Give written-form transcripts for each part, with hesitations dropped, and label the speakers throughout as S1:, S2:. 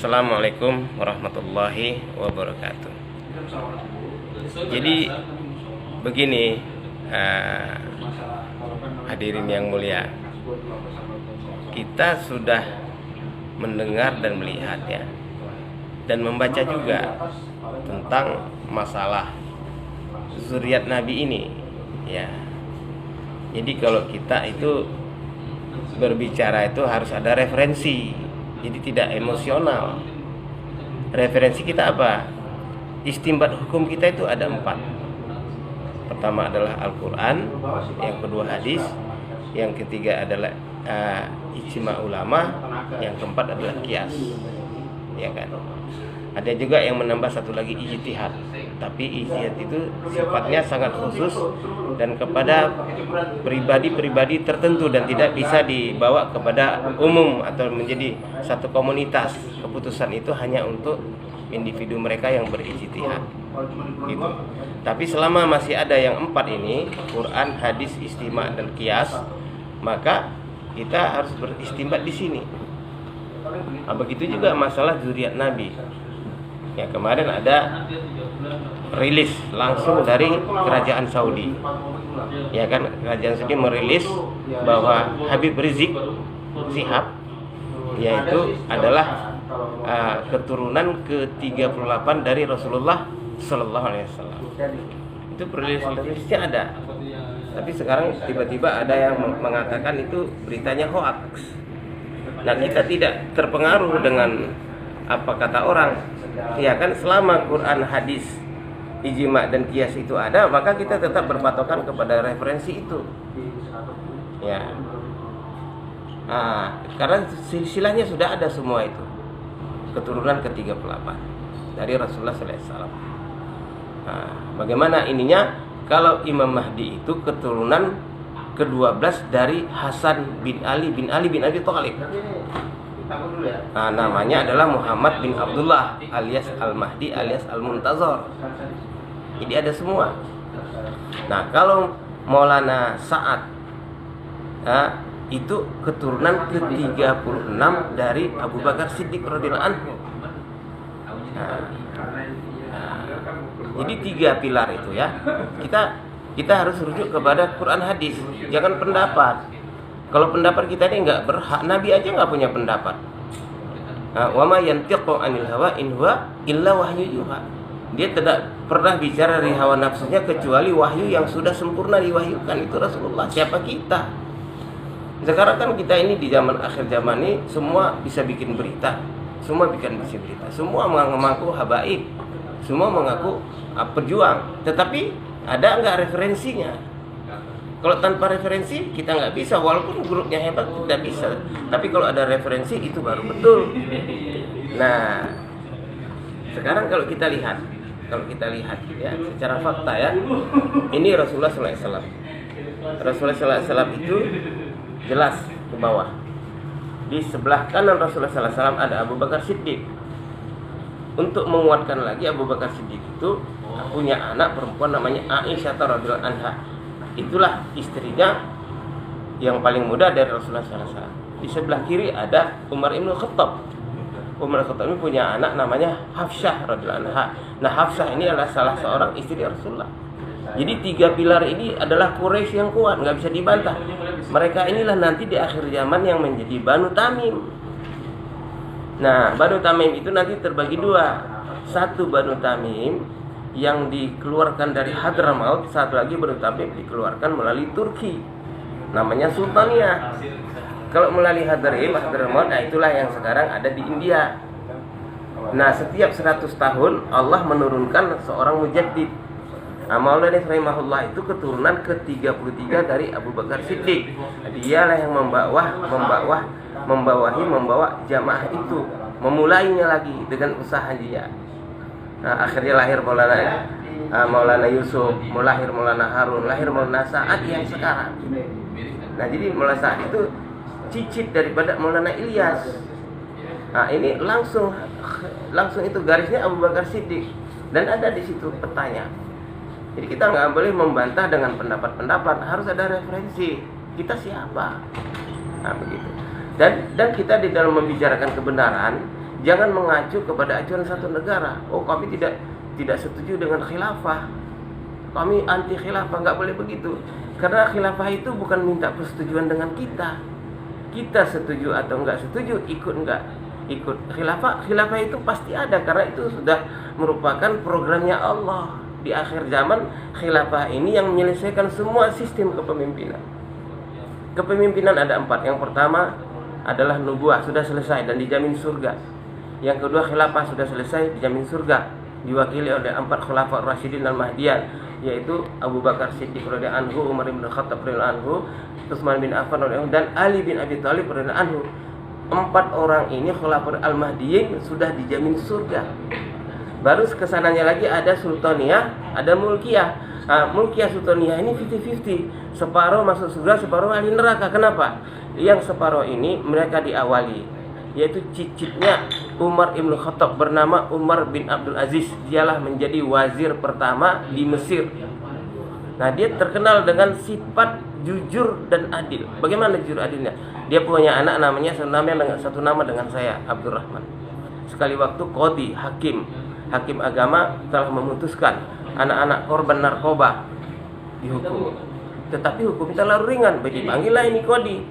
S1: Assalamualaikum warahmatullahi wabarakatuh. Jadi begini, hadirin yang mulia, kita sudah mendengar dan melihat ya, dan membaca juga tentang masalah zuriat Nabi ini ya. Jadi kalau kita itu berbicara itu harus ada referensi. Jadi tidak emosional. Referensi kita apa? Istinbat hukum kita itu ada 4. Pertama adalah Al-Quran, yang kedua hadis, yang ketiga adalah ijma ulama, yang keempat adalah qiyas. Ya kan? Ada juga yang menambah satu lagi ijtihad. Tapi ijtihad itu sifatnya sangat khusus dan kepada pribadi-pribadi tertentu dan tidak bisa dibawa kepada umum atau menjadi satu komunitas. Keputusan itu hanya untuk individu mereka yang berijtihad. Gitu. Tapi selama masih ada yang 4 ini, Quran, hadis, ijtima dan qiyas, maka kita harus beristimbat di sini. Begitu juga masalah zuriat Nabi. Ya, kemarin ada rilis langsung dari kerajaan Saudi. Ya kan, kerajaan Saudi merilis bahwa Habib Rizik Syihab yaitu adalah keturunan ke-38 dari Rasulullah Sallallahu Alaihi Wasallam. Itu rilisnya ada. Tapi sekarang tiba-tiba ada yang mengatakan itu beritanya hoax. Nah, kita tidak terpengaruh dengan apa kata orang. Ya kan, selama Quran, hadis, ijma dan qiyas itu ada, maka kita tetap berpatokan kepada referensi itu. Ya. Karena silsilahnya sudah ada semua itu. Keturunan ke-38 dari Rasulullah sallallahu alaihi wasallam. Bagaimana ininya? Kalau Imam Mahdi itu keturunan ke-12 dari Hasan bin Ali bin Abi Thalib. Namanya adalah Muhammad bin Abdullah alias Al-Mahdi alias Al-Muntazor. Jadi ada semua. Nah, kalau Maulana Sa'ad itu keturunan ke-36 dari Abu Bakar Siddiq radhiyallahu anhu. Jadi 3 pilar itu ya. Kita harus rujuk kepada Quran hadis, jangan pendapat. Kalau pendapat kita ini nggak berhak, Nabi aja nggak punya pendapat. Wa ma yantiqu anil hawa in huwa illa wahyu yuha. Dia tidak pernah bicara dari hawa nafsunya kecuali wahyu yang sudah sempurna diwahyukan, itu Rasulullah. Siapa kita? Sekarang kan kita ini di zaman akhir zaman ini semua bisa bikin berita, semua bikin berita, semua mengaku habaib, semua mengaku pejuang. Tetapi ada nggak referensinya? Kalau tanpa referensi kita nggak bisa, walaupun grupnya hebat tidak bisa. Tapi kalau ada referensi itu baru betul. Nah, sekarang kalau kita lihat ya secara fakta ya, ini Rasulullah SAW. Rasulullah SAW itu jelas ke bawah. Di sebelah kanan Rasulullah SAW ada Abu Bakar Siddiq. Untuk menguatkan lagi, Abu Bakar Siddiq itu punya anak perempuan namanya Aisyah radhiyallahu anha. Itulah istrinya yang paling muda dari Rasulullah SAW. Di sebelah kiri ada Umar ibn Khattab. Umar ibn Khattab ini punya anak namanya Hafsah radhiyallahu anha. Nah, Hafsah ini adalah salah seorang istri Rasulullah. Jadi 3 pilar ini adalah Quraisy yang kuat, nggak bisa dibantah. Mereka inilah nanti di akhir zaman yang menjadi Banu Tamim. Nah, Banu Tamim itu nanti terbagi 2. Satu Banu Tamim yang dikeluarkan dari Hadramaut, satu lagi Banu Tamim dikeluarkan melalui Turki, namanya Sultaniyah. Kalau melalui Hadramaut, nah itulah yang sekarang ada di India. Nah, setiap 100 tahun Allah menurunkan seorang mujaddid. Maulana rahimahullah itu keturunan ke-33 dari Abu Bakar Siddiq. Dialah yang membawa jamaah itu, memulainya lagi dengan usaha dia. Nah, akhirnya lahir Maulana Yusuf, lahir Maulana Harun, lahir Maulana Sa'ad yang sekarang. Nah, jadi Maulana Sa'ad itu cicit daripada Maulana Ilyas. Nah, ini langsung itu garisnya Abu Bakar Siddiq dan ada di situ petanya. Jadi kita nggak boleh membantah dengan pendapat-pendapat, harus ada referensi. Kita siapa? Nah, begitu. Dan kita di dalam membicarakan kebenaran Jangan mengacu kepada acuan satu negara. Oh, kami tidak setuju dengan khilafah. Kami anti khilafah, nggak boleh begitu. Karena khilafah itu bukan minta persetujuan dengan kita. Kita setuju atau nggak setuju, ikut nggak ikut khilafah itu pasti ada, karena itu sudah merupakan programnya Allah. Di akhir zaman, khilafah ini yang menyelesaikan semua sistem kepemimpinan. Kepemimpinan ada 4. Yang pertama adalah nubuah, sudah selesai dan dijamin surga. Yang kedua, khilafah sudah selesai, dijamin surga, diwakili oleh 4 khulafa Rasyidin al-Mahdiyyan, yaitu Abu Bakar Siddiq radhiyallahu anhu, Umar bin Khattab radhiyallahu anhu, Utsman bin Affan radhiyallahu anhu, dan Ali bin Abi Thalib radhiyallahu anhu. 4 orang ini khulafa al-Mahdiyyin sudah dijamin surga. Baru kesananya lagi ada sultaniyah, ada mulkiyah. Mulkiyah sultaniyah ini 50-50, separuh masuk surga, separuh ahli neraka. Kenapa? Yang separuh ini mereka diawali, yaitu cicitnya Umar ibn Khattab bernama Umar bin Abdul Aziz. Dialah menjadi wazir pertama di Mesir. Nah, dia terkenal dengan sifat jujur dan adil. Bagaimana jujur adilnya? Dia punya anak namanya satu nama dengan saya, Abdurrahman. Sekali waktu qadhi, hakim agama telah memutuskan anak-anak korban narkoba dihukum. Tetapi hukum terlalu ringan, dipanggillah ini qadhi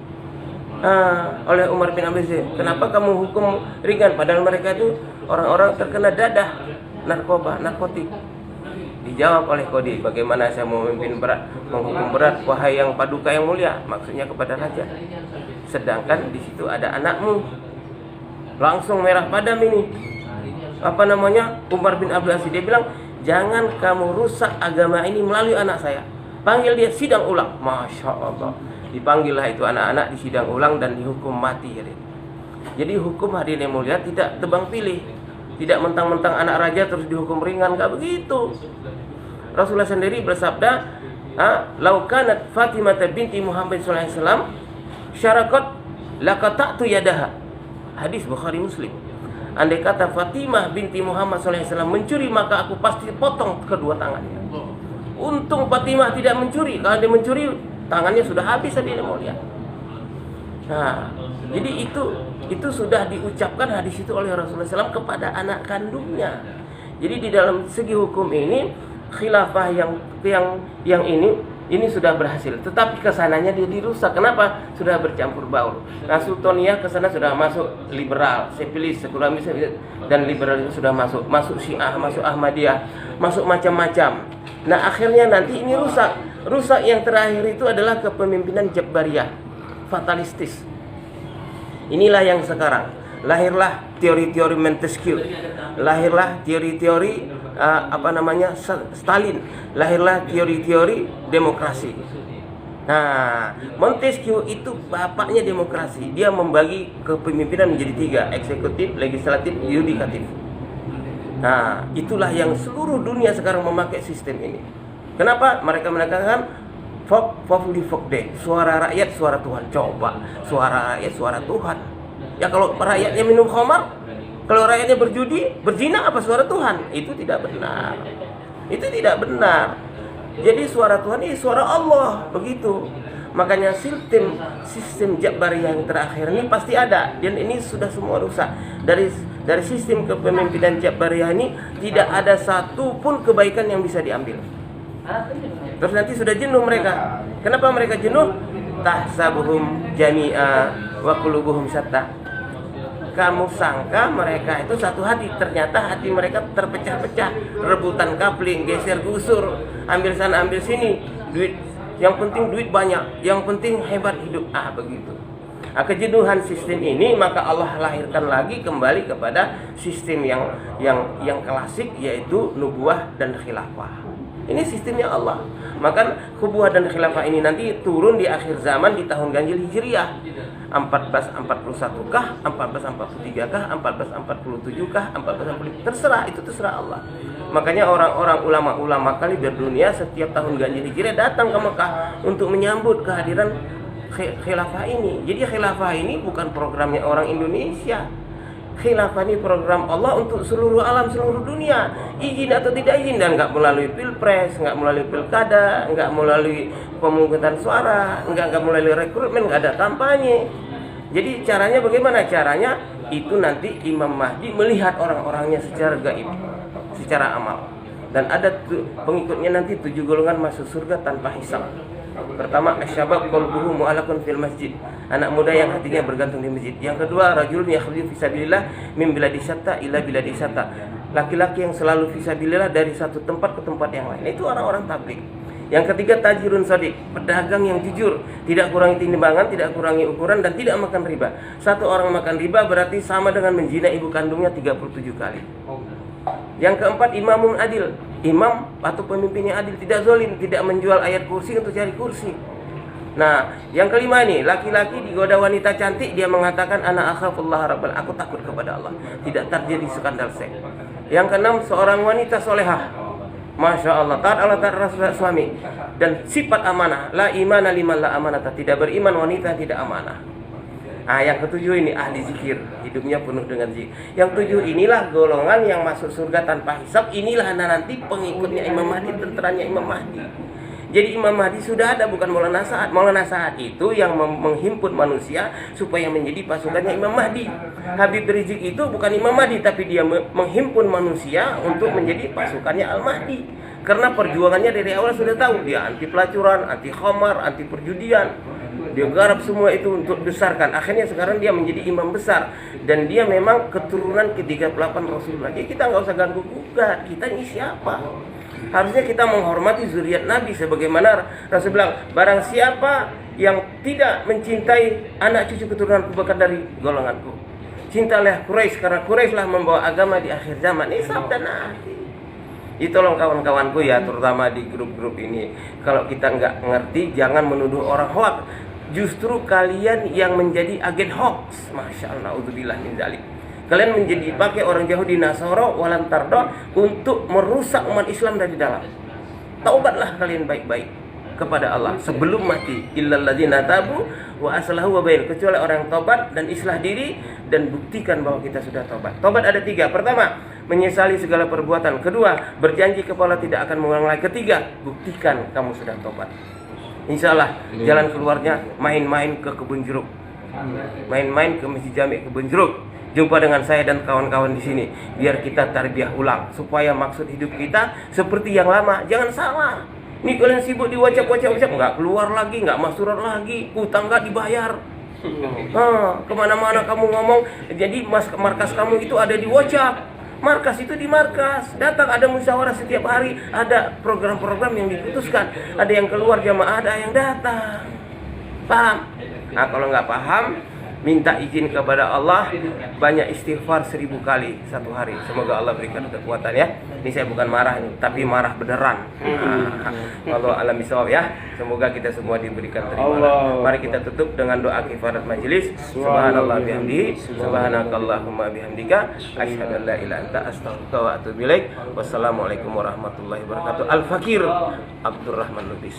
S1: oleh Umar bin Abdul Aziz. Kenapa kamu hukum ringan? Padahal mereka itu orang-orang terkena dadah narkoba, narkotik. Dijawab oleh qadhi, bagaimana saya mau memimpin berat, menghukum berat, wahai yang paduka yang mulia, maksudnya kepada raja. Sedangkan di situ ada anakmu. Langsung merah padam ini. Umar bin Abdul Aziz, dia bilang, jangan kamu rusak agama ini melalui anak saya. Panggil dia, sidang ulang. Masya Allah. Dipanggillah itu anak-anak, di sidang ulang dan dihukum mati. Jadi hukum hadirin yang mulia tidak tebang pilih, tidak mentang-mentang anak raja terus dihukum ringan, gak begitu. Rasulullah sendiri bersabda, "Lau kanat Fatimah binti Muhammad sallallahu alaihi wasallam syarakat laqata'tu yadaha." Hadis Bukhari Muslim. Andai kata Fatimah binti Muhammad SAW mencuri, maka aku pasti potong kedua tangannya. Untung Fatimah tidak mencuri. Kalau dia mencuri, tangannya sudah habis tadi mulia. Nah, jadi itu sudah diucapkan hadis itu oleh Rasulullah SAW kepada anak kandungnya. Jadi di dalam segi hukum ini, khilafah yang ini sudah berhasil, tetapi kesananya dia dirusak. Kenapa? Sudah bercampur baur. Nah, sultaniyah kesana sudah masuk liberal, sepilis, sekularis, dan liberal itu sudah masuk Syiah, masuk Ahmadiyah, masuk macam-macam. Nah, akhirnya nanti ini rusak. Rusak yang terakhir itu adalah kepemimpinan Jabariyah, fatalistis. Inilah yang sekarang. Lahirlah teori-teori Montesquieu, lahirlah teori-teori Stalin, lahirlah teori-teori demokrasi. Nah, Montesquieu itu bapaknya demokrasi. Dia membagi kepemimpinan menjadi 3, eksekutif, legislatif, yudikatif. Nah, itulah yang seluruh dunia sekarang memakai sistem ini. Kenapa? Mereka mengatakan suara rakyat, suara Tuhan. Coba, suara rakyat, suara Tuhan. Ya kalau rakyatnya minum khamar, kalau rakyatnya berjudi, berzina, apa suara Tuhan? Itu tidak benar. Itu tidak benar. Jadi suara Tuhan ini suara Allah, begitu. Makanya sistem Jabariyah yang terakhir ini pasti ada, dan ini sudah semua rusak. Dari sistem kepemimpinan Jabariyah ini tidak ada satu pun kebaikan yang bisa diambil. Terus nanti sudah jenuh mereka. Kenapa mereka jenuh? Tahsabuhum jami'a wa qulubuhum syatta. Kamu sangka mereka itu satu hati, ternyata hati mereka terpecah-pecah, rebutan kapling, geser gusur, ambil sana ambil sini, duit, yang penting duit banyak, yang penting hebat hidup, begitu. Kejenuhan sistem ini, maka Allah lahirkan lagi kembali kepada sistem yang klasik, yaitu nubuah dan khilafah. Ini sistemnya Allah. Maka nubuah dan khilafah ini nanti turun di akhir zaman di tahun ganjil Hijriah. 1441 kah, 1443 kah, 1447 kah, 1445, terserah, itu terserah Allah. Makanya orang-orang ulama-ulama kali berdunia setiap tahun ganjil Hijriah datang ke Mekah untuk menyambut kehadiran khilafah ini. Jadi khilafah ini bukan programnya orang Indonesia. Khilafah ini program Allah untuk seluruh alam, seluruh dunia. Izin atau tidak izin, dan nggak melalui pilpres, nggak melalui pilkada, nggak melalui pemungutan suara, nggak melalui rekrutmen, nggak ada kampanye. Jadi caranya bagaimana? Caranya itu nanti Imam Mahdi melihat orang-orangnya secara gaib, secara amal. Dan ada pengikutnya nanti 7 golongan masuk surga tanpa hisab. Pertama, asyabab qalbuhu mu'allaqun fil masjid, anak muda yang hatinya bergantung di masjid. Yang kedua, rajulun yakhruju fisabilillah min biladi syatta ila biladi syatta, laki-laki yang selalu fisabilillah dari satu tempat ke tempat yang lain. Itu orang-orang tabligh. Yang ketiga, tajirun shadiq, pedagang yang jujur, tidak kurangi timbangan, tidak kurangi ukuran, dan tidak makan riba. Satu orang makan riba berarti sama dengan menzina ibu kandungnya 37 kali. Yang keempat, imamun adil, imam atau pemimpinnya adil, tidak zalim, tidak menjual ayat kursi untuk cari kursi. Nah, yang kelima ini, laki-laki digoda wanita cantik, dia mengatakan ana akhafullah rabbal, aku takut kepada Allah, tidak terjadi skandal seks. Yang keenam, seorang wanita solehah, Masya Allah, taat Allah, taat Rasul suami, dan sifat amanah. La imana liman la amanata, tidak beriman wanita yang tidak amanah. Nah, yang ketujuh ini ahli zikir, hidupnya penuh dengan zikir. Yang tujuh inilah golongan yang masuk surga tanpa hisab. Inilah nanti pengikutnya Imam Mahdi, tenteranya Imam Mahdi. Jadi Imam Mahdi sudah ada, bukan Maulana Sa'ad. Maulana Sa'ad itu yang menghimpun manusia supaya menjadi pasukannya Imam Mahdi. Habib Rizik itu bukan Imam Mahdi, tapi dia menghimpun manusia untuk menjadi pasukannya Al-Mahdi. Karena perjuangannya dari awal sudah tahu, dia anti pelacuran, anti khamar, anti perjudian. Dia garap semua itu untuk besarkan. Akhirnya sekarang dia menjadi imam besar. Dan dia memang keturunan ke-38 Rasulullah. Jadi kita nggak usah ganggu gugat. Kita ini siapa? Harusnya kita menghormati zuriat Nabi. Sebagaimana Rasul bilang, barang siapa yang tidak mencintai anak cucu keturunan Abu Bakar dari golonganku, cintalah Quraisy, karena Quraisy lah membawa agama di akhir zaman. Ini sabda Nabi. Itu tolong kawan-kawanku ya, terutama di grup-grup ini, kalau kita nggak ngerti, jangan menuduh orang hoax. Justru kalian yang menjadi agen hoax. Masya Allah, na'udzubillah min dzalik. Kalian menjadi pakai orang Yahudi Nasara walan tardo untuk merusak umat Islam dari dalam. Taubatlah kalian baik-baik kepada Allah sebelum mati. Illal ladzina tabu wa aslahu wa bain, kecuali orang yang taubat dan islah diri dan buktikan bahwa kita sudah taubat. Taubat ada 3. Pertama, menyesali segala perbuatan. Kedua, berjanji kepada Allah tidak akan mengulang lagi. Ketiga, buktikan kamu sudah taubat. Insya Allah jalan keluarnya main-main ke kebun jeruk, main-main ke Masjid Jami kebun jeruk. Jumpa dengan saya dan kawan-kawan di sini, biar kita tarbiyah ulang supaya maksud hidup kita seperti yang lama. Jangan salah. Ini kalian sibuk di WhatsApp, nggak keluar lagi, nggak masurat lagi, utang nggak dibayar. Kemana-mana kamu ngomong, jadi markas kamu itu ada di WhatsApp. Markas itu di markas, datang ada musyawarah setiap hari, ada program-program yang diputuskan, ada yang keluar jamaah, ada yang datang. Paham? Nah, kalau nggak paham, minta izin kepada Allah, banyak istighfar 1000 kali satu hari. Semoga Allah berikan kekuatan ya. Ini saya bukan marah, tapi marah beneran. Allah alam bisawab ya. Semoga kita semua diberikan terima. Mari kita tutup dengan doa kifarat majelis. Subhanallah bihamdihi, subhanakallahumma bihamdika, asyhadu an la ilaha illa anta, astaghfiruka wa atubu ilaik. Wassalamualaikum warahmatullahi wabarakatuh. Al-Fakir Abdurrahman Lubis.